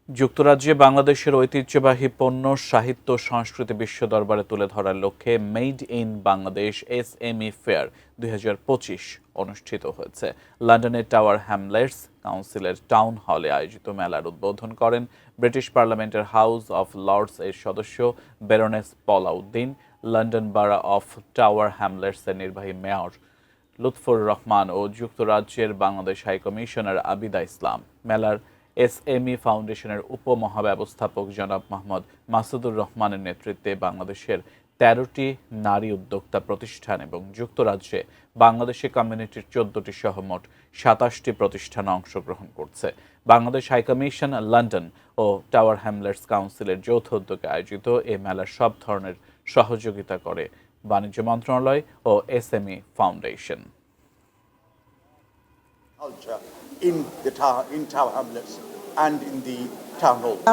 যুক্তরাজ্যে বাংলাদেশের ঐতিহ্যবাহী পণ্য, সাহিত্য, সংস্কৃতি বিশ্ব দরবারে তুলে ধরার লক্ষ্যে made in Bangladesh SME fair ২০২৫ অনুষ্ঠিত হয়েছে। লন্ডনের টাওয়ার হ্যামলেটস কাউন্সিলের টাউন হলে আয়োজিত মেলার উদ্বোধন করেন ব্রিটিশ পার্লামেন্টের হাউস অব লর্ডস এর সদস্য baroness Pola Uddin, London borough of tower হ্যামলেটসের নির্বাহী মেয়র লুৎফর রহমান ও যুক্তরাজ্যের বাংলাদেশ হাইকমিশনার আবিদা ইসলাম। মেলার এসএমই ফাউন্ডেশনের উপমহাব্যবস্থাপক জনাব মোহাম্মদ মাসুদুর রহমানের নেতৃত্বে বাংলাদেশের ১৩টি নারী উদ্যোক্তা প্রতিষ্ঠান এবং যুক্তরাজ্যে বাংলাদেশি কমিউনিটির ১৪টি সহ মোট ২৭টি প্রতিষ্ঠান অংশগ্রহণ করছে। বাংলাদেশ হাইকমিশন লন্ডন ও টাওয়ার হ্যামলেটস কাউন্সিলের যৌথ উদ্যোগে আয়োজিত এ মেলার সব ধরনের সহযোগিতা করে বাণিজ্য মন্ত্রণালয় ও এসএমই ফাউন্ডেশন।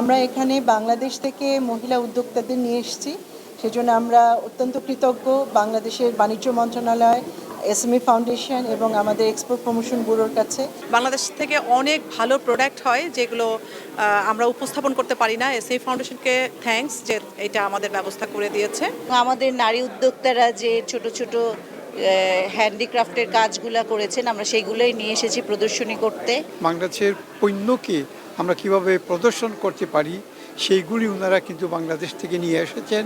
আমরা এখানে বাংলাদেশ থেকে মহিলা উদ্যোক্তাদের নিয়ে এসেছি, সেজন্য আমরা অত্যন্ত কৃতজ্ঞ বাংলাদেশের বাণিজ্য মন্ত্রণালয়, এসএমই ফাউন্ডেশন এবং আমাদের এক্সপোর্ট প্রমোশন ব্যুরোর কাছে। বাংলাদেশ থেকে অনেক ভালো প্রোডাক্ট হয় যেগুলো আমরা উপস্থাপন করতে পারি না। এসএমই ফাউন্ডেশনকে থ্যাঙ্কস যে এটা আমাদের ব্যবস্থা করে দিয়েছে। আমাদের নারী উদ্যোক্তারা যে ছোট ছোট হ্যান্ডিক্রাফটের কাজগুলো করেছেন, আমরা সেইগুলোই নিয়ে এসেছি প্রদর্শনী করতে। বাংলাদেশের পণ্যকে আমরা কিভাবে প্রদর্শন করতে পারি সেইগুলি ওনারা কিন্তু বাংলাদেশ থেকে নিয়ে এসেছেন।